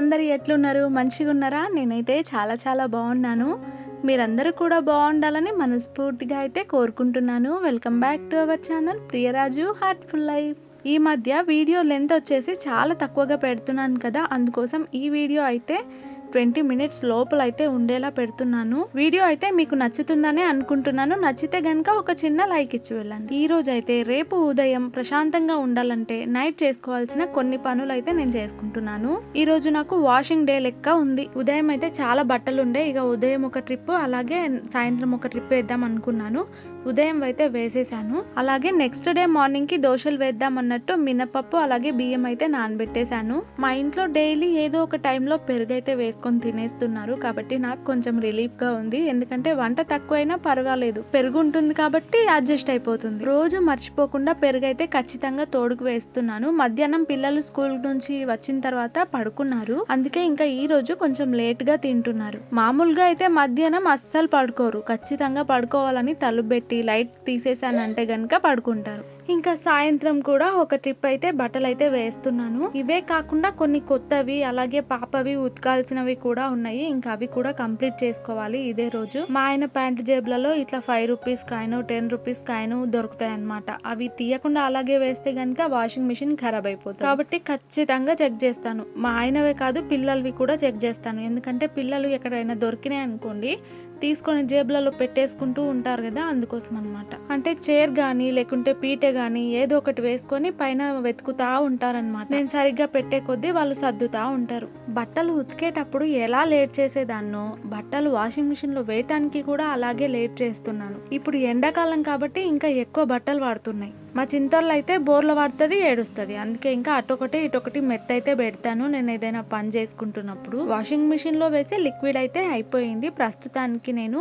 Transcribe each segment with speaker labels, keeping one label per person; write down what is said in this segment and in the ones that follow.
Speaker 1: అందరూ ఎట్లున్నారు? మంచిగున్నారా? నేనైతే చాలా బాగున్నాను. మీరందరూ కూడా బాగుండాలని మనస్ఫూర్తిగా అయితే కోరుకుంటున్నాను. Welcome back to our channel Priyaraju heartful life. ఈ మధ్య వీడియో లెంత్ వచ్చేసి చాలా తక్కువగా పెడుతున్నాను కదా, అందుకోసం ఈ వీడియో అయితే 20 minutes లోపల అయితే ఉండేలా పెడుతున్నాను. వీడియో అయితే మీకు నచ్చుతుందనే అనుకుంటున్నాను. నచ్చితే గనుక ఒక చిన్న లైక్ ఇచ్చి వెళ్ళండి. ఈ రోజు అయితే రేపు ఉదయం ప్రశాంతంగా ఉండాలంటే నైట్ చేసుకోవాల్సిన కొన్ని పనులు అయితే నేను చేసుకుంటున్నాను. ఈ రోజు నాకు వాషింగ్ డే లెక్క ఉంది. ఉదయం అయితే చాలా బట్టలు ఉండే, ఇక ఉదయం ఒక ట్రిప్ అలాగే సాయంత్రం ఒక ట్రిప్ వేద్దాం అనుకున్నాను. ఉదయం అయితే వేసేసాను. అలాగే నెక్స్ట్ డే మార్నింగ్ కి దోశలు వేద్దాం అన్నట్టు మినపప్పు అలాగే బియ్యం అయితే నానబెట్టేశాను. మా ఇంట్లో డైలీ ఏదో ఒక టైంలో పెరుగు అయితే వేసుకొని తినేస్తున్నారు కాబట్టి నాకు కొంచెం రిలీఫ్ గా ఉంది. ఎందుకంటే వంట తక్కువైనా పర్వాలేదు, పెరుగు ఉంటుంది కాబట్టి అడ్జస్ట్ అయిపోతుంది. రోజు మర్చిపోకుండా పెరుగు అయితే ఖచ్చితంగా తోడుకు వేస్తున్నాను. మధ్యాహ్నం పిల్లలు స్కూల్ నుంచి వచ్చిన తర్వాత పడుకున్నారు, అందుకే ఇంకా ఈ రోజు కొంచెం లేట్ గా తింటున్నారు. మామూలుగా అయితే మధ్యాహ్నం అస్సలు పడుకోరు, ఖచ్చితంగా పడుకోవాలని తలుపు పెట్టి లైట్ తీసేసానంటే గనుక పడుకుంటారు. ఇంకా సాయంత్రం కూడా ఒక ట్రిప్ అయితే బట్టలు అయితే వేస్తున్నాను. ఇవే కాకుండా కొన్ని కొత్తవి అలాగే పాపవి ఉతకాల్సినవి కూడా ఉన్నాయి. ఇంకా అవి కూడా కంప్లీట్ చేసుకోవాలి ఇదే రోజు. మా ఆయన ప్యాంట్ జేబులలో ఇట్లా 5 రూపీస్ కాయిన్ 10 రూపీస్ కాయిన్ దొరుకుతాయి అన్నమాట. అవి తీయకుండా అలాగే వేస్తే గనుక వాషింగ్ మిషన్ ఖరాబ్ అయిపోతుంది కాబట్టి ఖచ్చితంగా చెక్ చేస్తాను. మా ఆయనవే కాదు పిల్లలవి కూడా చెక్ చేస్తాను. ఎందుకంటే పిల్లలు ఎక్కడైనా దొరికినాయి అనుకోండి తీసుకొని జేబులలో పెట్టేసుకుంటూ ఉంటారు కదా, అందుకోసం అనమాట. అంటే చైర్ గానీ లేకుంటే పీటే గానీ ఏదో ఒకటి వేసుకొని పైన వెతుకుతా ఉంటారనమాట. నేను సరిగ్గా పెట్టే కొద్దీ వాళ్ళు సర్దుతా ఉంటారు. బట్టలు ఉతికేటప్పుడు ఎలా లేట్ చేసేదాన్నో బట్టలు వాషింగ్ మిషన్ లో వేయటానికి కూడా అలాగే లేట్ చేస్తున్నాను. ఇప్పుడు ఎండాకాలం కాబట్టి ఇంకా ఎక్కువ బట్టలు వాడుతున్నాయి. మా చింతల్లో అయితే బోర్ల పడుతుంది, ఏడుస్తుంది. అందుకే ఇంకా అటొకటి ఇటొకటి మెత్త అయితే పెడతాను నేను ఏదైనా పని చేసుకుంటున్నప్పుడు. వాషింగ్ మిషన్ లో వేసి లిక్విడ్ అయితే అయిపోయింది. ప్రస్తుతానికి నేను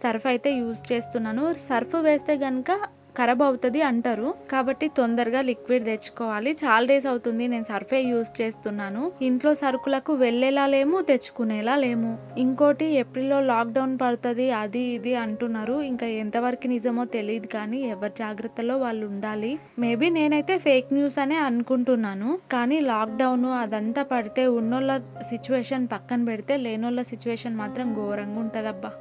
Speaker 1: సర్ఫ్ అయితే యూజ్ చేస్తున్నాను. సర్ఫ్ వేస్తే గనుక ఖరాబ్ అవుతుంది అంటారు కాబట్టి తొందరగా లిక్విడ్ తెచ్చుకోవాలి. చాలా డేస్ అవుతుంది నేను సర్ఫే యూజ్ చేస్తున్నాను. ఇంట్లో సరుకులకు వెళ్ళేలా లేము, తెచ్చుకునేలా లేము. ఇంకోటి ఏప్రిల్లో లాక్డౌన్ పడుతుంది అది ఇది అంటున్నారు. ఇంకా ఎంతవరకు నిజమో తెలియదు కానీ ఎవరి జాగ్రత్తలో వాళ్ళు ఉండాలి. మేబీ నేనైతే ఫేక్ న్యూస్ అనే అనుకుంటున్నాను. కానీ లాక్డౌన్ అదంతా పడితే ఉన్నోళ్ళ సిచ్యువేషన్ పక్కన పెడితే లేనోళ్ళ సిచ్యువేషన్ మాత్రం ఘోరంగా ఉంటుందబ్బా.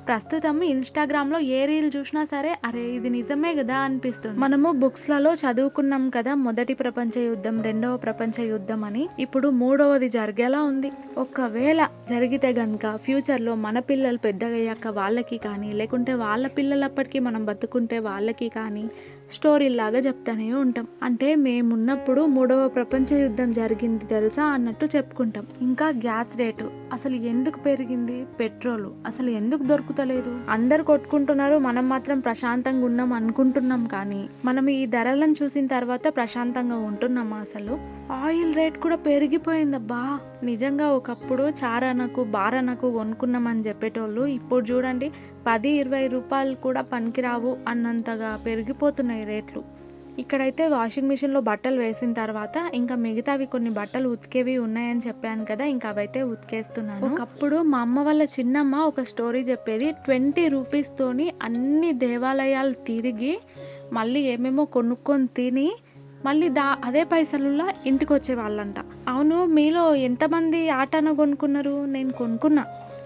Speaker 1: ప్రస్తుతం ఇన్స్టాగ్రామ్లో ఏ రీల్ చూసినా సరే అరే ఇది నిజమే కదా అనిపిస్తుంది. మనము బుక్స్లలో చదువుకున్నాం కదా, మొదటి ప్రపంచ యుద్ధం, రెండవ ప్రపంచ యుద్ధం అని. ఇప్పుడు మూడవది జరిగేలా ఉంది. ఒకవేళ జరిగితే గనుక ఫ్యూచర్లో మన పిల్లలు పెద్దగయ్యాక వాళ్ళకి కానీ లేకుంటే వాళ్ళ పిల్లలప్పటికీ మనం బతుకుంటే వాళ్ళకి కానీ స్టోరీలాగా చెప్తానే ఉంటాం. అంటే మేమున్నప్పుడు మూడవ ప్రపంచ యుద్ధం జరిగింది తెలుసా అన్నట్టు చెప్పుకుంటాం. ఇంకా గ్యాస్ రేటు అసలు ఎందుకు పెరిగింది, పెట్రోల్ అసలు ఎందుకు దొరుకుతలేదు, అందరు కొట్టుకుంటున్నారు, మనం మాత్రం ప్రశాంతంగా ఉన్నాం అనుకుంటున్నాం. కానీ మనం ఈ ధరలను చూసిన తర్వాత ప్రశాంతంగా ఉంటున్నామా? అసలు ఆయిల్ రేట్ కూడా పెరిగిపోయిందబ్బా. నిజంగా ఒకప్పుడు చారణకు బారణకు కొనుక్కున్నామని చెప్పేటోళ్ళు ఇప్పుడు చూడండి 10-20 రూపాయలు కూడా పనికిరావు అన్నంతగా పెరిగిపోతున్నాయి రేట్లు. ఇక్కడైతే వాషింగ్ మిషన్లో బట్టలు వేసిన తర్వాత ఇంకా మిగతావి కొన్ని బట్టలు ఉతికేవి ఉన్నాయని చెప్పాను కదా, ఇంకా అవైతే ఉతికేస్తున్నాను. ఒకప్పుడు మా అమ్మ వాళ్ళ చిన్నమ్మ ఒక స్టోరీ చెప్పేది. 20 రూపీస్తోని అన్ని దేవాలయాలు తిరిగి మళ్ళీ ఏమేమో కొనుక్కొని తిని మళ్ళీ అదే పైసలులా ఇంటికి వచ్చేవాళ్ళంట. అవును, మీలో ఎంతమంది ఆటాన కొనుక్కున్నారు? నేను కొనుక్కున్నా.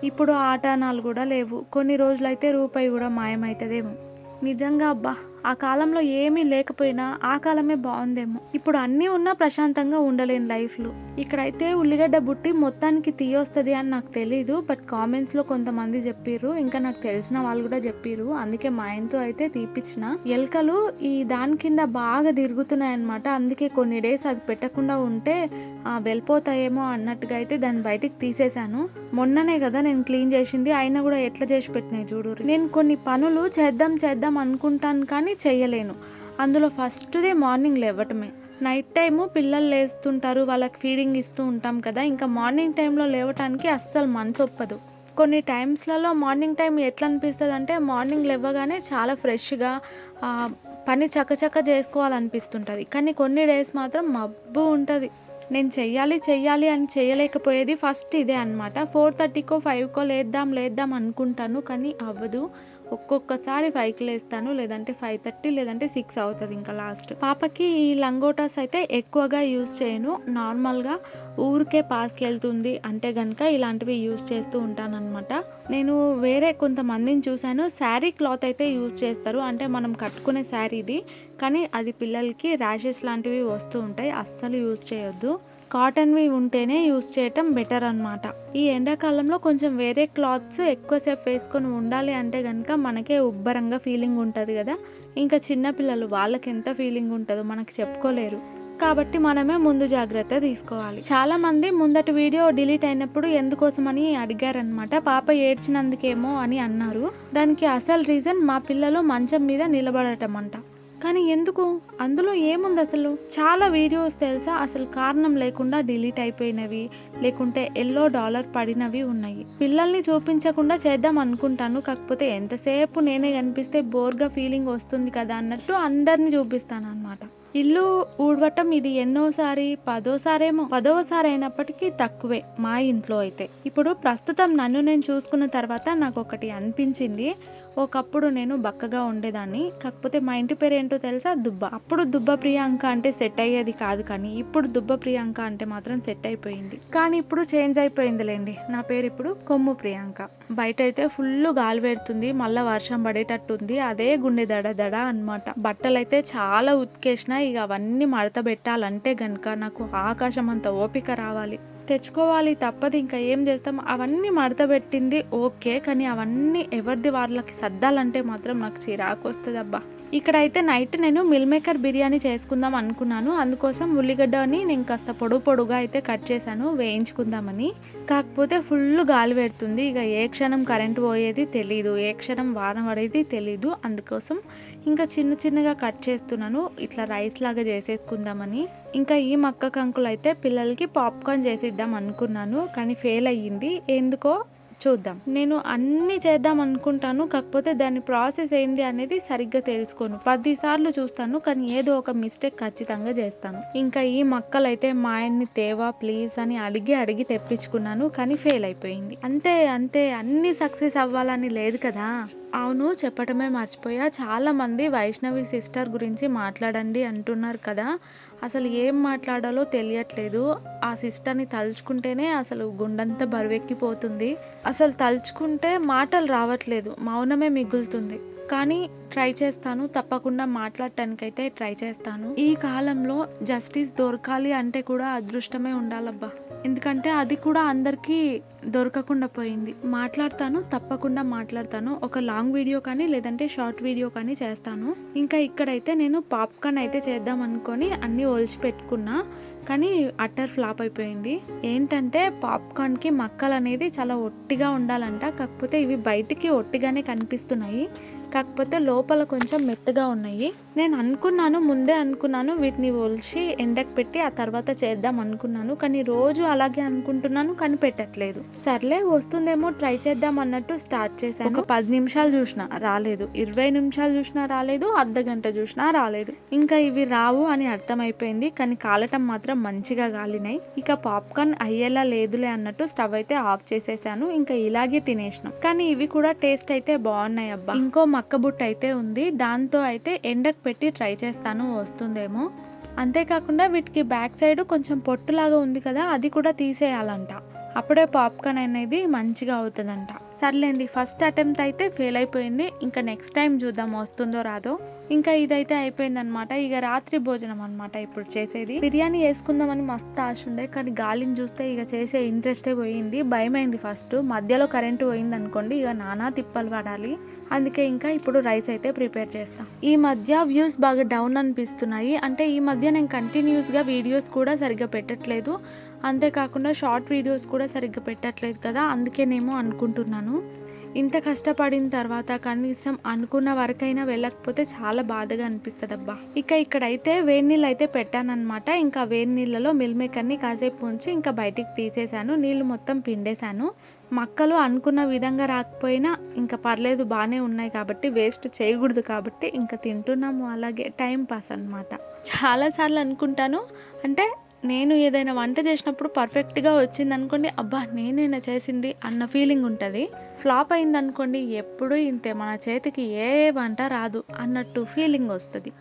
Speaker 1: ఇప్పుడు ఆటానాలు కూడా లేవు. కొన్ని రోజులైతే రూపాయి కూడా మాయమవుతుందేమో. నిజంగా అబ్బా, ఆ కాలంలో ఏమీ లేకపోయినా ఆ కాలమే బాగుందేమో. ఇప్పుడు అన్నీ ఉన్నా ప్రశాంతంగా ఉండలేను లైఫ్లో. ఇక్కడైతే ఉల్లిగడ్డ బుట్టి మొత్తానికి తీయొస్తుంది అని నాకు తెలీదు, బట్ కామెంట్స్లో కొంతమంది చెప్పిర్రు, ఇంకా నాకు తెలిసిన వాళ్ళు కూడా చెప్పిర్రు. అందుకే మా ఆయనతో అయితే తీపిచ్చిన. ఎలుకలు ఈ దాని కింద బాగా తిరుగుతున్నాయి అన్నమాట. అందుకే కొన్ని డేస్ అది పెట్టకుండా ఉంటే వెళ్ళిపోతాయేమో అన్నట్టుగా అయితే దాన్ని బయటికి తీసేశాను. మొన్ననే కదా నేను క్లీన్ చేసింది, అయినా కూడా ఎట్లా చేసి పెట్టినాయి చూడు. నేను కొన్ని పనులు చేద్దాం అనుకుంటాను కానీ చెయ్యలేను. అందులో ఫస్ట్ది మార్నింగ్ లేవటమే. నైట్ టైము పిల్లలు లేస్తుంటారు, వాళ్ళకి ఫీడింగ్ ఇస్తూ ఉంటాం కదా, ఇంకా మార్నింగ్ టైంలో లేవటానికి అస్సలు మనసు ఒప్పదు. కొన్ని టైమ్స్లలో మార్నింగ్ టైం ఎట్లా అనిపిస్తుంది అంటే మార్నింగ్ లేవగానే చాలా ఫ్రెష్గా పని చకచక చేసుకోవాలనిపిస్తుంటుంది. కానీ కొన్ని డేస్ మాత్రం మబ్బు ఉంటుంది. నేను చెయ్యాలి అని చేయలేకపోయేది ఫస్ట్ ఇదే అనమాట. 4:30కో 5కో లేద్దాం అనుకుంటాను కానీ అవ్వదు. ఒక్కొక్కసారి 5కి లేస్తాను, లేదంటే 5:30 లేదంటే 6 అవుతుంది ఇంకా లాస్ట్. పాపకి ఈ లంగోటాస్ అయితే ఎక్కువగా యూజ్ చేయను. నార్మల్గా ఊరికే పాస్కి వెళ్తుంది అంటే కనుక ఇలాంటివి యూజ్ చేస్తూ ఉంటాను అనమాట. నేను వేరే కొంతమందిని చూశాను, శారీ క్లాత్ అయితే యూజ్ చేస్తారు, అంటే మనం కట్టుకునే శారీ ఇది, కానీ అది పిల్లలకి ర్యాషెస్ లాంటివి వస్తూ ఉంటాయి, అస్సలు యూజ్ చేయొద్దు. కాటన్వి ఉంటేనే యూజ్ చేయటం బెటర్ అనమాట. ఈ ఎండాకాలంలో కొంచెం వేరే క్లాత్స్ ఎక్కువసేపు వేసుకొని ఉండాలి అంటే కనుక మనకే ఉబ్బరంగా ఫీలింగ్ ఉంటుంది కదా. ఇంకా చిన్నపిల్లలు వాళ్ళకి ఎంత ఫీలింగ్ ఉంటుందో మనకి చెప్పుకోలేరు, కాబట్టి మనమే ముందు జాగ్రత్త తీసుకోవాలి. చాలా మంది ముందటి వీడియో డిలీట్ అయినప్పుడు ఎందుకోసమని అడిగారనమాట. పాప ఏడ్చినందుకేమో అని అన్నారు. దానికి అసలు రీజన్ మా పిల్లలు మంచం మీద నిలబడటం అంట. కానీ ఎందుకు, అందులో ఏముంది అసలు? చాలా వీడియోస్ తెలుసా అసలు కారణం లేకుండా డిలీట్ అయిపోయినవి, లేకుంటే $1 పడినవి ఉన్నాయి. పిల్లల్ని చూపించకుండా చేద్దాం అనుకుంటాను, కాకపోతే ఎంతసేపు నేనే కనిపిస్తే బోర్గా ఫీలింగ్ వస్తుంది కదా అన్నట్టు అందరినీ చూపిస్తాను అనమాట. ఇల్లు ఊడవటం ఇది ఎన్నోసారి, 10వ సారి అయినప్పటికీ తక్కువే మా ఇంట్లో అయితే. ఇప్పుడు ప్రస్తుతం నన్ను నేను చూసుకున్న తర్వాత నాకు ఒకటి అనిపించింది. ఒకప్పుడు నేను బక్కగా ఉండేదాన్ని, కాకపోతే మా ఇంటి పేరు ఏంటో తెలుసా? దుబ్బ. అప్పుడు దుబ్బ ప్రియాంక అంటే సెట్ అయ్యేది కాదు, కానీ ఇప్పుడు దుబ్బ ప్రియాంక అంటే మాత్రం సెట్ అయిపోయింది. కానీ ఇప్పుడు చేంజ్ అయిపోయిందిలేండి, నా పేరు ఇప్పుడు కొమ్ము ప్రియాంక. బయట అయితే ఫుల్ గాలి పెడుతుంది, మళ్ళీ వర్షం పడేటట్టుంది, అదే గుండె దడ అనమాట. బట్టలు అయితే చాలా ఉతికేసిన, ఇక అవన్నీ మడత పెట్టాలంటే గనుక నాకు ఆకాశం అంత ఓపిక రావాలి, తెచ్చుకోవాలి, తప్పదు, ఇంకా ఏం చేస్తాం. అవన్నీ మడత పెట్టింది ఓకే, కానీ అవన్నీ ఎవరిది వాళ్ళకి సర్దాలంటే మాత్రం నాకు చిరాకు వస్తుంది అబ్బా. ఇక్కడైతే నైట్ నేను మిల్ మేకర్ బిర్యానీ చేసుకుందాం అనుకున్నాను. అందుకోసం ఉల్లిగడ్డని నేను కాస్త పొడుగా అయితే కట్ చేశాను వేయించుకుందామని. కాకపోతే ఫుల్ గాలి పెడుతుంది, ఇక ఏ క్షణం కరెంట్ పోయేది తెలీదు, ఏ క్షణం వాన పడేది తెలీదు. అందుకోసం ఇంకా చిన్నగా కట్ చేస్తున్నాను, ఇట్లా రైస్ లాగా చేసేసుకుందామని. ఇంకా ఈ మక్క కంకులు అయితే పిల్లలకి పాప్కార్న్ చేసిద్దాం అనుకున్నాను, కానీ ఫెయిల్ అయ్యింది. ఎందుకో చూద్దాం. నేను అన్నీ చేద్దాం అనుకుంటాను, కాకపోతే దాని ప్రాసెస్ ఏంది అనేది సరిగ్గా తెలుసుకోను. 10 సార్లు చూస్తాను, కానీ ఏదో ఒక మిస్టేక్ ఖచ్చితంగా చేస్తాను. ఇంకా ఈ మక్కలు అయితే మా ఆయన్ని తేవా ప్లీజ్ అని అడిగి తెప్పించుకున్నాను, కానీ ఫెయిల్ అయిపోయింది. అంతే అన్నీ సక్సెస్ అవ్వాలని లేదు కదా. అవును, చెప్పటమే మర్చిపోయా, చాలామంది వైష్ణవి సిస్టర్ గురించి మాట్లాడండి అంటున్నారు కదా. అసలు ఏం మాట్లాడాలో తెలియట్లేదు. ఆ సిస్టర్ని తలుచుకుంటేనే అసలు గుండంతా బరువెక్కిపోతుంది. అసలు తలుచుకుంటే మాటలు రావట్లేదు, మౌనమే మిగులుతుంది. కానీ ట్రై చేస్తాను, తప్పకుండా మాట్లాడటానికైతే ట్రై చేస్తాను. ఈ కాలంలో జస్టిస్ దొరకాలి అంటే కూడా అదృష్టమే ఉండాలబ్బా, ఎందుకంటే అది కూడా అందరికీ దొరకకుండా పోయింది. మాట్లాడతాను, తప్పకుండా మాట్లాడతాను. ఒక లాంగ్ వీడియో కానీ లేదంటే షార్ట్ వీడియో కానీ చేస్తాను. ఇంకా ఇక్కడైతే నేను పాప్కార్న్ అయితే చేద్దాం అనుకొని అన్నీ ఒలిచి పెట్టుకున్నా, కానీ అట్టర్ ఫ్లాప్ అయిపోయింది. ఏంటంటే పాప్కార్న్కి మక్కలు అనేది చాలా ఒట్టిగా ఉండాలంట, కాకపోతే ఇవి బయటికి ఒట్టిగానే కనిపిస్తున్నాయి, కాకపోతే లోపల కొంచెం మెత్తగా ఉన్నాయి. నేను ముందే అనుకున్నాను వీటిని ఒలిచి ఎండకు పెట్టి ఆ తర్వాత చేద్దాం అనుకున్నాను, కానీ రోజు అలాగే అనుకుంటున్నాను కానీ పెట్టట్లేదు. సర్లే వస్తుందేమో ట్రై చేద్దాం అన్నట్టు స్టార్ట్ చేశాను. ఒక 10 నిమిషాలు చూసినా రాలేదు, 20 నిమిషాలు చూసినా రాలేదు, అర్ధగంట చూసినా రాలేదు. ఇంకా ఇవి రావు అని అర్థమైపోయింది, కానీ కాలటం మాత్రం మంచిగా కాలినాయి. ఇక పాప్కార్న్ అయ్యేలా లేదులే అన్నట్టు స్టవ్ అయితే ఆఫ్ చేసేసాను. ఇంకా ఇలాగే తినేసినాం, కానీ ఇవి కూడా టేస్ట్ అయితే బాగున్నాయి అబ్బా. ఇంకో మక్క బుట్ట అయితే ఉంది, దాంతో అయితే ఎండకు పెట్టి ట్రై చేస్తాను, వస్తుందేమో. అంతేకాకుండా వీటికి బ్యాక్ సైడ్ కొంచెం పొట్టులాగా ఉంది కదా, అది కూడా తీసేయాలంట, అప్పుడే పాప్కార్న్ అనేది మంచిగా అవుతుందంట. సర్లేండి, ఫస్ట్ అటెంప్ట్ అయితే ఫెయిల్ అయిపోయింది, ఇంకా నెక్స్ట్ టైం చూద్దాం వస్తుందో రాదో. ఇంకా ఇదైతే అయిపోయిందనమాట. ఇక రాత్రి భోజనం అనమాట ఇప్పుడు చేసేది. బిర్యానీ వేసుకుందామని మస్తు ఆశ ఉండే, కానీ గాలిని చూస్తే ఇక చేసే ఇంట్రెస్టే పోయింది. భయమైంది ఫస్ట్, మధ్యలో కరెంటు పోయింది అనుకోండి ఇక నానా తిప్పలు పడాలి. అందుకే ఇంకా ఇప్పుడు రైస్ అయితే ప్రిపేర్ చేస్తాం. ఈ మధ్య వ్యూస్ బాగా డౌన్ అనిపిస్తున్నాయి, అంటే ఈ మధ్య నేను కంటిన్యూస్గా వీడియోస్ కూడా సరిగ్గా పెట్టట్లేదు, అంతేకాకుండా షార్ట్ వీడియోస్ కూడా సరిగ్గా పెట్టట్లేదు కదా, అందుకేనేమో అనుకుంటున్నాను. ఇంత కష్టపడిన తర్వాత కనీసం అనుకున్న వరకైనా వెళ్ళకపోతే చాలా బాధగా అనిపిస్తుంది అబ్బా. ఇక ఇక్కడైతే వేడి నీళ్ళు అయితే పెట్టానన్నమాట. ఇంకా వేడి నీళ్ళలో మిల్ మేకర్ని కాసేపు ఉంచి ఇంకా బయటికి తీసేసాను, నీళ్ళు మొత్తం పిండేశాను. మక్కలు అనుకున్న విధంగా రాకపోయినా ఇంకా పర్లేదు, బాగానే ఉన్నాయి కాబట్టి, వేస్ట్ చేయకూడదు కాబట్టి ఇంకా తింటున్నాము, అలాగే టైం పాస్ అనమాట. చాలాసార్లు అనుకుంటాను, అంటే నేను ఏదైనా వంట చేసినప్పుడు పర్ఫెక్ట్‌గా వచ్చిందనుకోండి, అబ్బా! నేనేనా చేసింది అన్న ఫీలింగ్ ఉంటది. ఫ్లాప్ అయిందనుకోండి, ఎప్పుడూ ఇంతే మన చేతికి ఏ వంట రాదు అన్నట్టు ఫీలింగ్ వస్తది.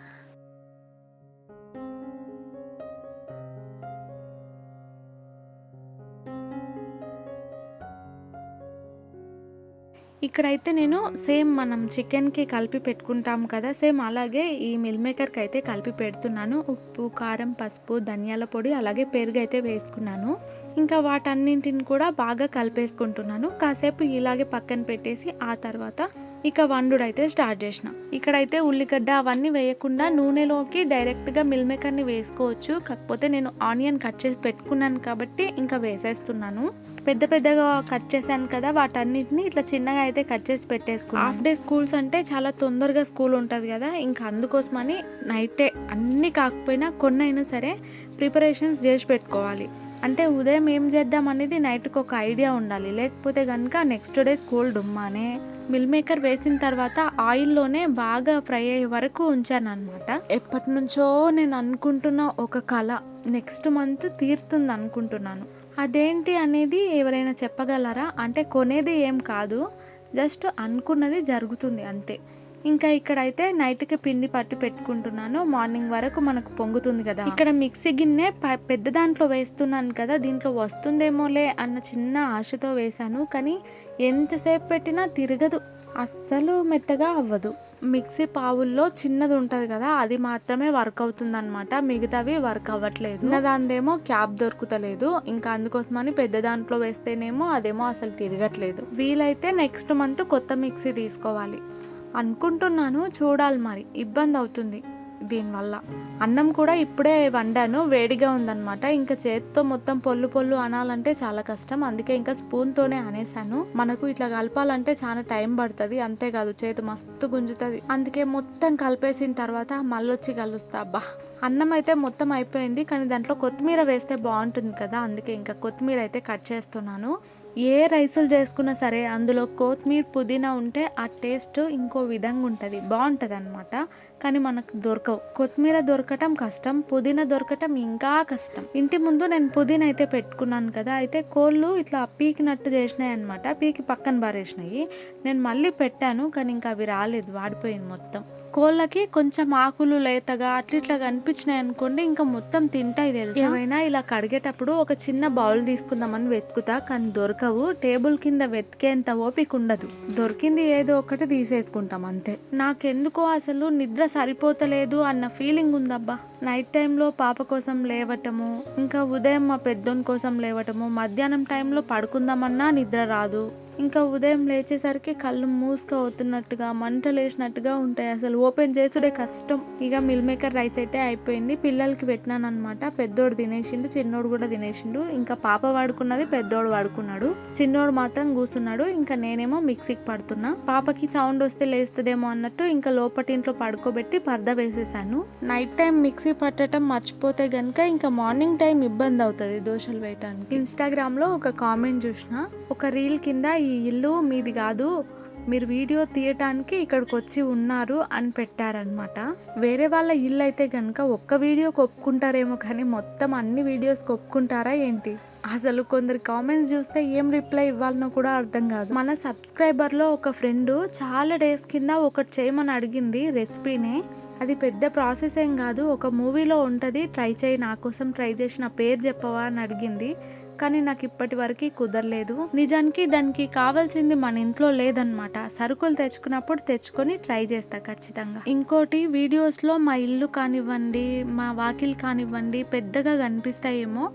Speaker 1: ఇక్కడైతే నేను సేమ్ మనం చికెన్‌కి కలిపి పెట్టుకుంటాం కదా! సేమ్ అలాగే ఈ మిల్ మేకర్‌కి అయితే కలిపి పెడుతున్నాను. ఉప్పు, కారం, పసుపు, ధనియాల పొడి అలాగే పెరుగైతే వేసుకున్నాను. ఇంకా వాటన్నింటిని కూడా బాగా కలిపేసుకుంటున్నాను. కాసేపు ఇలాగే పక్కన పెట్టేసి ఆ తర్వాత ఇక వండుడైతే స్టార్ట్ చేసిన. ఇక్కడైతే ఉల్లిగడ్డ అవన్నీ వేయకుండా నూనెలోకి డైరెక్ట్‌గా మిల్ మేకర్‌ని వేసుకోవచ్చు. కాకపోతే నేను ఆనియన్ కట్ చేసి పెట్టుకున్నాను కాబట్టి ఇంకా వేసేస్తున్నాను. పెద్ద పెద్దగా కట్ చేశాను కదా! వాటన్నిటిని ఇట్లా చిన్నగా అయితే కట్ చేసి పెట్టేసుకున్నాను. హాఫ్ డే స్కూల్స్ అంటే చాలా తొందరగా స్కూల్ ఉంటది కదా! ఇంకా అందుకోసమని నైటే అన్నీ కాకపోయినా కొన్నైనా సరే ప్రిపరేషన్స్ చేసి పెట్టుకోవాలి. అంటే ఉదయం ఏం చేద్దాం అనేది నైట్‌కి ఒక ఐడియా ఉండాలి. లేకపోతే గనుక నెక్స్ట్ డే స్కూల్ డుమ్మానే. మిల్ మేకర్ వేసిన తర్వాత ఆయిల్‌లోనే బాగా ఫ్రై అయ్యే వరకు ఉంచాననమాట. ఎప్పటినుంచో నేను అనుకుంటున్న ఒక కల నెక్స్ట్ మంత్ తీరుతుందనుకుంటున్నాను. అదేంటి అనేది ఎవరైనా చెప్పగలరా? అంటే కొనేది ఏం కాదు. జస్ట్ అనుకున్నది జరుగుతుంది అంతే. ఇంకా ఇక్కడైతే నైట్‌కి పిండి పట్టి పెట్టుకుంటున్నాను. మార్నింగ్ వరకు మనకు పొంగుతుంది గదా! ఇక్కడ మిక్సీ గిన్నె పెద్ద దాంట్లో వేస్తున్నాను కదా! దీంట్లో వస్తుందేమోలే అన్న చిన్న ఆశతో వేశాను. కానీ ఎంతసేపు పెట్టినా తిరగదు. అస్సలు మెత్తగా అవ్వదు. మిక్సీ పావుల్లో చిన్నది ఉంటది కదా! అది మాత్రమే వర్క్ అవుతుందనమాట. మిగతావి వర్క్ అవ్వట్లేదు. చిన్నదానిదేమో క్యాప్ దొరుకుతలేదు. ఇంకా అందుకోసమని పెద్ద దాంట్లో వేస్తేనేమో అదేమో అసలు తిరగట్లేదు. వీలైతే నెక్స్ట్ మంత్ కొత్త మిక్సీ తీసుకోవాలి అనుకుంటున్నాను. చూడాలి మరి. ఇబ్బందవుతుంది దీనివల్ల. అన్నం కూడా ఇప్పుడే వండాను. వేడిగా ఉందనమాట. ఇంకా చేత్తో మొత్తం పొల్లు పొల్లు అనాలంటే చాలా కష్టం. అందుకే ఇంకా స్పూన్‌తోనే అనేసాను. మనకు ఇట్లా కలపాలంటే చాలా టైం పడతది. అంతేకాదు చేతి మస్తు గుంజుతది. అందుకే మొత్తం కలిపేసిన తర్వాత మళ్ళొచ్చి కలుస్తా. అబ్బా! అన్నం అయితే మొత్తం అయిపోయింది. కానీ దాంట్లో కొత్తిమీర వేస్తే బావుంటుంది కదా! అందుకే ఇంకా కొత్తిమీర అయితే కట్ చేస్తున్నాను. ఏ రైసులు చేసుకున్నా సరే అందులో కొత్తిమీర, పుదీనా ఉంటే ఆ టేస్ట్ ఇంకో విధంగా ఉంటది. బావుంటదనమాట. కానీ మనకు దొరకవు. కొత్తిమీర దొరకటం కష్టం. పుదీనా దొరకటం ఇంకా కష్టం. ఇంటి ముందు నేను పుదీనా అయితే పెట్టుకున్నాను కదా! అయితే కోళ్ళు ఇట్లా పీకినట్టు చేసినాయన్నమాట. పీకి పక్కన పారేసినాయి. నేను మళ్ళీ పెట్టాను. కానీ ఇంకా అవి రాలేదు. వాడిపోయింది మొత్తం. కోళ్ళకి కొంచెం ఆకులు లేతగా అట్లా ఇట్లా కనిపించినాయి అనుకోండి ఇంకా మొత్తం తింటాయి తెలుసా. ఏమైనా ఇలా కడిగేటప్పుడు ఒక చిన్న బౌల్ తీసుకుందామని వెతుకుతా కానీ దొరకవు. టేబుల్ కింద వెతికేంత ఓపిక ఉండదు. దొరికింది ఏదో ఒకటి తీసేసుకుంటాం అంతే. నాకెందుకో అసలు నిద్ర సరిపోతలేదు అన్న ఫీలింగ్ ఉందబ్బా. నైట్ టైంలో పాప కోసం లేవటము, ఇంకా ఉదయం మా పెద్దోని కోసం లేవటము, మధ్యాహ్నం టైంలో పడుకుందామన్నా నిద్ర రాదు. ఇంకా ఉదయం లేచేసరికి కళ్ళు మూసుకుపోతున్నట్టుగా మంటలేసినట్టుగా ఉంటాయి. అసలు ఓపెన్ చేసుడే కష్టం. ఇక మిల్ మేకర్ రైస్ అయితే అయిపోయింది. పిల్లలకి పెట్టినాను అనమాట. పెద్దోడు తినేసిండు, చిన్నోడు కూడా తినేసిండు. ఇంకా పాప వాడుకున్నది, పెద్దోడు వాడుకున్నాడు. చిన్నోడు మాత్రం కూర్చున్నాడు. ఇంకా నేనేమో మిక్సీకి పడుతున్నా. పాపకి సౌండ్ వస్తే లేస్తదేమో అన్నట్టు ఇంకా లోపటింట్లో పడుకోబెట్టి పరదా వేసేసాను. నైట్ టైం మిక్సీ పట్టడం మర్చిపోతే గనుక ఇంకా మార్నింగ్ టైం ఇబ్బంది అవుతుంది దోశలు వేయటానికి. ఇన్స్టాగ్రామ్లో ఒక కామెంట్ చూసిన, ఒక రీల్ కింద ఈ ఇల్లు మీది కాదు, మీరు వీడియో తీయటానికి ఇక్కడికి వచ్చి ఉన్నారు అని పెట్టారనమాట. వేరే వాళ్ళ ఇల్లు అయితే కనుక ఒక్క వీడియోకి ఒప్పుకుంటారేమో కానీ మొత్తం అన్ని వీడియోస్కి ఒప్పుకుంటారా ఏంటి? అసలు కొందరు కామెంట్స్ చూస్తే ఏం రిప్లై ఇవ్వాలనో కూడా అర్థం కాదు. మన సబ్స్క్రైబర్లో ఒక ఫ్రెండ్ చాలా డేస్ కింద ఒకటి చేయమని అడిగింది రెసిపీనే. అది పెద్ద ప్రాసెస్ ఏం కాదు, ఒక మూవీలో ఉంటుంది, ట్రై చేయి, నా కోసం ట్రై చేసి నా పేరు చెప్పవా అని అడిగింది. కానీ నాకు ఇప్పటి వరకు కుదరలేదు. నిజానికి దానికి కావాల్సింది మన ఇంట్లో లేదనమాట. సరుకులు తెచ్చుకున్నప్పుడు తెచ్చుకొని ట్రై చేస్తా ఖచ్చితంగా. ఇంకోటి, వీడియోస్లో మా ఇల్లు కానివ్వండి, మా వాకిల్ కానివ్వండి పెద్దగా కనిపిస్తాయేమో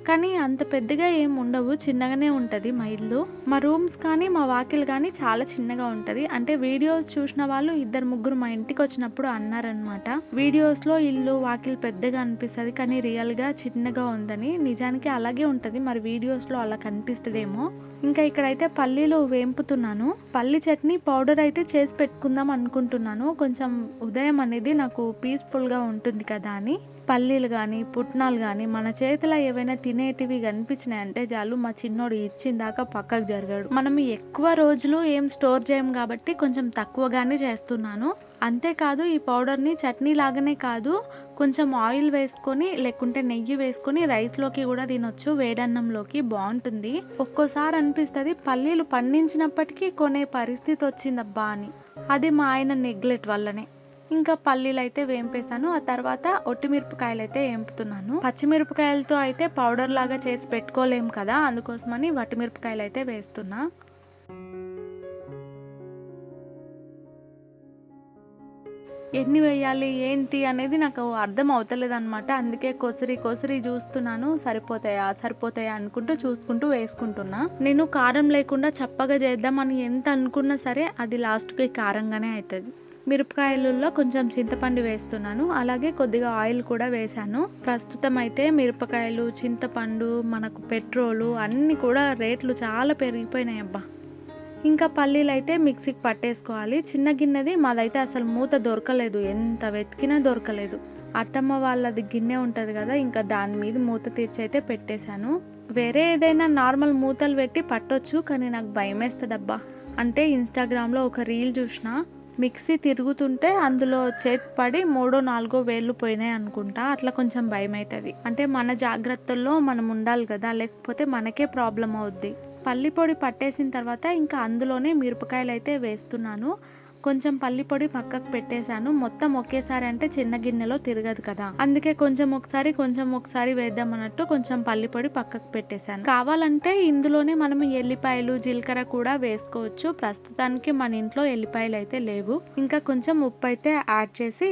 Speaker 1: కానీ అంత పెద్దగా ఏం ఉండవు, చిన్నగానే ఉంటుంది మా ఇల్లు. మా రూమ్స్ కానీ మా వాకిల్ కానీ చాలా చిన్నగా ఉంటుంది. అంటే వీడియోస్ చూసిన వాళ్ళు 2-3 మా ఇంటికి వచ్చినప్పుడు అన్నారనమాట, వీడియోస్లో ఇల్లు వాకిల్ పెద్దగా అనిపిస్తుంది కానీ రియల్గా చిన్నగా ఉందని. నిజానికి అలాగే ఉంటుంది, మరి వీడియోస్లో అలా కనిపిస్తుందేమో. ఇంకా ఇక్కడైతే పల్లీలు వేంపుతున్నాను. పల్లి చట్నీ పౌడర్ అయితే చేసి పెట్టుకుందాం అనుకుంటున్నాను. కొంచెం ఉదయం అనేది నాకు పీస్ఫుల్గా ఉంటుంది కదా అని. పల్లీలు కానీ పుట్నాలు కానీ మన చేతిలో ఏవైనా తినేటివి కనిపించినాయంటే చాలు, మా చిన్నోడు ఇచ్చిన దాకా పక్కకు జరగాడు. మనం ఎక్కువ రోజులు ఏం స్టోర్ చేయం కాబట్టి కొంచెం తక్కువగానే చేస్తున్నాను. అంతేకాదు ఈ పౌడర్‌ని చట్నీ లాగానే కాదు, కొంచెం ఆయిల్ వేసుకొని లేకుంటే నెయ్యి వేసుకొని రైస్‌లోకి గూడా తినొచ్చు. వేడన్నంలోకి బావుంటుంది. ఒక్కోసారి అనిపిస్తది పల్లీలు పండించినప్పటికీ కొనే పరిస్థితొచ్చిందబ్బా అని. అది మా ఆయన నెగ్లెక్ట్ వల్లనే. ఇంకా పల్లీలైతే వేంపేసాను. ఆ తర్వాత ఒట్టిమిరపకాయలైతే ఏంపుతున్నాను. పచ్చిమిరపకాయలతో అయితే పౌడర్ లాగా చేసి పెట్టుకోలేం కదా! అందుకోసమని వట్టిమిరపకాయలైతే వేస్తున్నా. ఎన్ని వేయాలి ఏంటి అనేది నాకు అర్థం అవుతలేదనమాట. అందుకే కొసిరి చూస్తున్నాను. సరిపోతాయా అనుకుంటూ చూసుకుంటూ వేసుకుంటున్నా. నేను కారం లేకుండా చప్పగా చేద్దామని ఎంత అనుకున్నా సరే అది లాస్ట్‌కి కారంగానే అయితది. మిరపకాయలలో కొంచెం చింతపండు వేస్తున్నాను. అలాగే కొద్దిగా ఆయిల్ కూడా వేశాను. ప్రస్తుతం అయితే మిరపకాయలు, చింతపండు, మనకు పెట్రోలు అన్నీ కూడా రేట్లు చాలా పెరిగిపోయినాయబ్బా! ఇంకా పల్లీలైతే మిక్సీకి పట్టేసుకోవాలి. చిన్న గిన్నెది మాదైతే అసలు మూత దొరకలేదు. ఎంత వెతికినా దొరకలేదు. అత్తమ్మ వాళ్ళది గిన్నె ఉంటది కదా! ఇంకా దాని మీద మూత తీర్చయితే పెట్టేశాను. వేరే ఏదైనా నార్మల్ మూతలు పెట్టి పట్టొచ్చు. కానీ నాకు భయమేస్తదబ్బా! అంటే ఇన్‌స్టాగ్రామ్‌లో ఒక రీల్ చూసిన. మిక్సీ తిరుగుతుంటే అందులో చేతి పడి మూడో, నాలుగో వేళ్ళు పోయినాయి అనుకుంటా. అట్లా కొంచెం భయమైతది. అంటే మన జాగ్రత్తల్లో మనం ఉండాలి కదా! లేకపోతే మనకే ప్రాబ్లమ్ అవుద్ది. పల్లి పొడి పట్టేసిన తర్వాత ఇంకా అందులోనే మిరపకాయలైతే వేస్తున్నాను. కొంచెం పల్లి పొడి పక్కకు పెట్టేశాను. మొత్తం ఒకేసారి అంటే చిన్న గిన్నెలో తిరగదు కదా! అందుకే కొంచెం ఒకసారి వేద్దాం అన్నట్టు కొంచెం పల్లి పొడి పక్కకు పెట్టేశాను. కావాలంటే ఇందులోనే మనం ఎల్లిపాయలు, జీలకర్ర కూడా వేసుకోవచ్చు. ప్రస్తుతానికి మన ఇంట్లో ఎల్లిపాయలైతే లేవు. ఇంకా కొంచెం ఉప్పైతే యాడ్ చేసి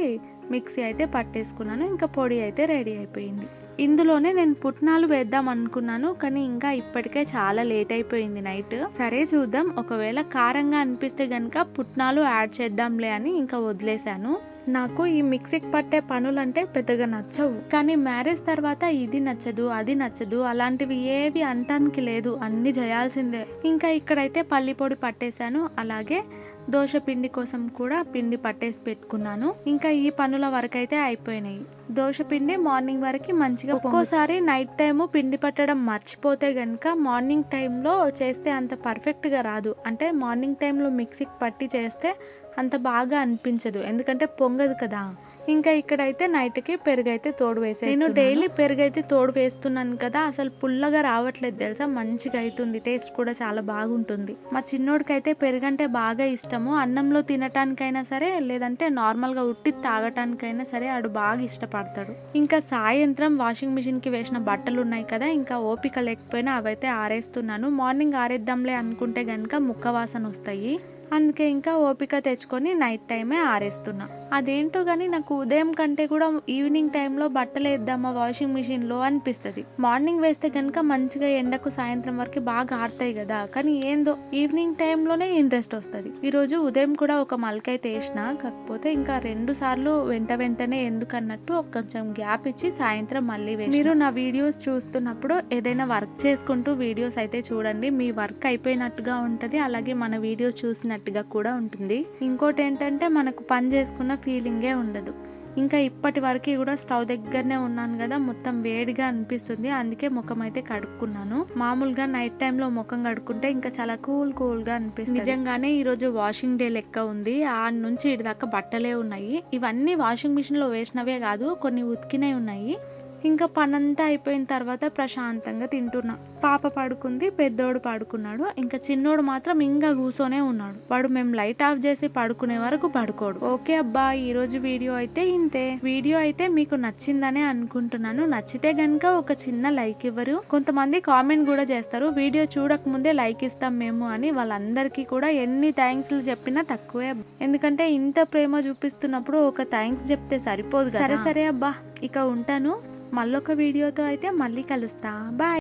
Speaker 1: మిక్సీ అయితే పట్టేసుకున్నాను. ఇంకా పొడి అయితే రెడీ అయిపోయింది. ఇందులోనే నేను పుట్నాలు వేద్దాం అనుకున్నాను. కానీ ఇంకా ఇప్పటికే చాలా లేట్ అయిపోయింది నైట్. సరే చూద్దాం, ఒకవేళ కారంగా అనిపిస్తే గనుక పుట్నాలు యాడ్ చేద్దాంలే అని ఇంకా వదిలేశాను. నాకు ఈ మిక్సీకి పట్టే పనులంటే పెద్దగా నచ్చవు. కానీ మ్యారేజ్ తర్వాత ఇది నచ్చదు, అది నచ్చదు, అలాంటివి ఏవి అంటానికి లేదు. అన్నీ చేయాల్సిందే. ఇంకా ఇక్కడైతే పల్లి పొడి పట్టేశాను. అలాగే దోశ పిండి కోసం కూడా పిండి పట్టేసి పెట్టుకున్నాను. ఇంకా ఈ పనుల వరకైతే అయిపోయినాయి. దోశ పిండి మార్నింగ్ వరకు మంచిగా ఒక్కోసారి నైట్ టైము పిండి పట్టడం మర్చిపోతే గనుక మార్నింగ్ టైంలో చేస్తే అంత పర్ఫెక్ట్గా రాదు. అంటే మార్నింగ్ టైంలో మిక్సీకి పట్టి చేస్తే అంత బాగా అనిపించదు. ఎందుకంటే పొంగదు కదా! ఇంకా ఇక్కడైతే నైట్‌కి పెరుగైతే తోడు వేసేస్తున్నాను. నేను డైలీ పెరుగైతే తోడు వేస్తున్నాను కదా! అసలు పుల్లగా రావట్లేదు తెలుసా! మంచిగా అయితుంది. టేస్ట్ కూడా చాలా బాగుంటుంది. మా చిన్నోడికైతే పెరుగంటే బాగా ఇష్టము. అన్నంలో తినటానికైనా సరే, లేదంటే నార్మల్‌గా ఉట్టి తాగటానికైనా సరే ఆడు బాగా ఇష్టపడతాడు. ఇంకా సాయంత్రం వాషింగ్ మిషన్‌కి వేసిన బట్టలు ఉన్నాయి కదా! ఇంకా ఓపిక లేకపోయినా అవైతే ఆరేస్తున్నాను. మార్నింగ్ ఆరేద్దాంలే అనుకుంటే గనుక ముక్క వాసన వస్తాయి. అందుకే ఇంకా ఓపిక తెచ్చుకొని నైట్ టైమే ఆరేస్తున్నా. అదేంటో గానీ నాకు ఉదయం కంటే కూడా ఈవినింగ్ టైంలో బట్టలు వేద్దామా వాషింగ్ మిషన్‌లో అనిపిస్తది. మార్నింగ్ వేస్తే గనుక మంచిగా ఎండకు సాయంత్రం వరకు బాగా ఆరుతాయి కదా! కానీ ఏందో ఈవినింగ్ టైంలోనే ఇంట్రెస్ట్ వస్తది. ఈరోజు ఉదయం కూడా ఒక మల్కైతే వేసిన. కాకపోతే ఇంకా 2 సార్లు వెంటనే ఎందుకన్నట్టు కొంచెం గ్యాప్ ఇచ్చి సాయంత్రం మళ్ళీ వేసిన. మీరు నా వీడియోస్ చూస్తున్నప్పుడు ఏదైనా వర్క్ చేసుకుంటూ వీడియోస్ అయితే చూడండి. మీ వర్క్ అయిపోయినట్టుగా ఉంటది. అలాగే మన వీడియోస్ చూసినట్టుగా కూడా ఉంటుంది. ఇంకోటి ఏంటంటే మనకు పని చేసుకున్న ఫీలింగే ఉండదు. ఇంకా ఇప్పటి వరకు కూడా స్టవ్ దగ్గరనే ఉన్నాను కదా, మొత్తం వేడిగా అనిపిస్తుంది. అందుకే ముఖం అయితే కడుక్కున్నాను. మామూలుగా నైట్ టైంలో ముఖం కడుక్కుంటే ఇంకా చాలా కూల్గా అనిపిస్తుంది. నిజంగానే ఈరోజు వాషింగ్ డే లెక్క ఉంది. ఆడ నుంచి ఇటు దాకా బట్టలే ఉన్నాయి. ఇవన్నీ వాషింగ్ మిషన్లో వేసినవే కాదు, కొన్ని ఉతికినవి ఉన్నాయి. ఇంకా పనంతా అయిపోయిన తర్వాత ప్రశాంతంగా తింటున్నా. పాప పడుకుంది, పెద్దోడు పడుకున్నాడు. ఇంకా చిన్నోడు మాత్రం ఇంకా కూర్చొనే ఉన్నాడు. వాడు మేము లైట్ ఆఫ్ చేసి పడుకునే వరకు పడుకోడు. ఓకే అబ్బా, ఈరోజు వీడియో అయితే ఇంతే. వీడియో అయితే మీకు నచ్చిందనే అనుకుంటున్నాను. నచ్చితే గనుక ఒక చిన్న లైక్ ఇవ్వరు. కొంతమంది కామెంట్ కూడా చేస్తారు, వీడియో చూడక ముందే లైక్ ఇస్తాం మేము అని. వాళ్ళందరికీ కూడా ఎన్ని థ్యాంక్స్లు చెప్పినా తక్కువే. ఎందుకంటే ఇంత ప్రేమ చూపిస్తున్నప్పుడు ఒక థ్యాంక్స్ చెప్తే సరిపోదు కదా. సరే అబ్బా, ఇక ఉంటాను. మళ్ళొక వీడియోతో అయితే మళ్ళీ కలుస్తా. బాయ్.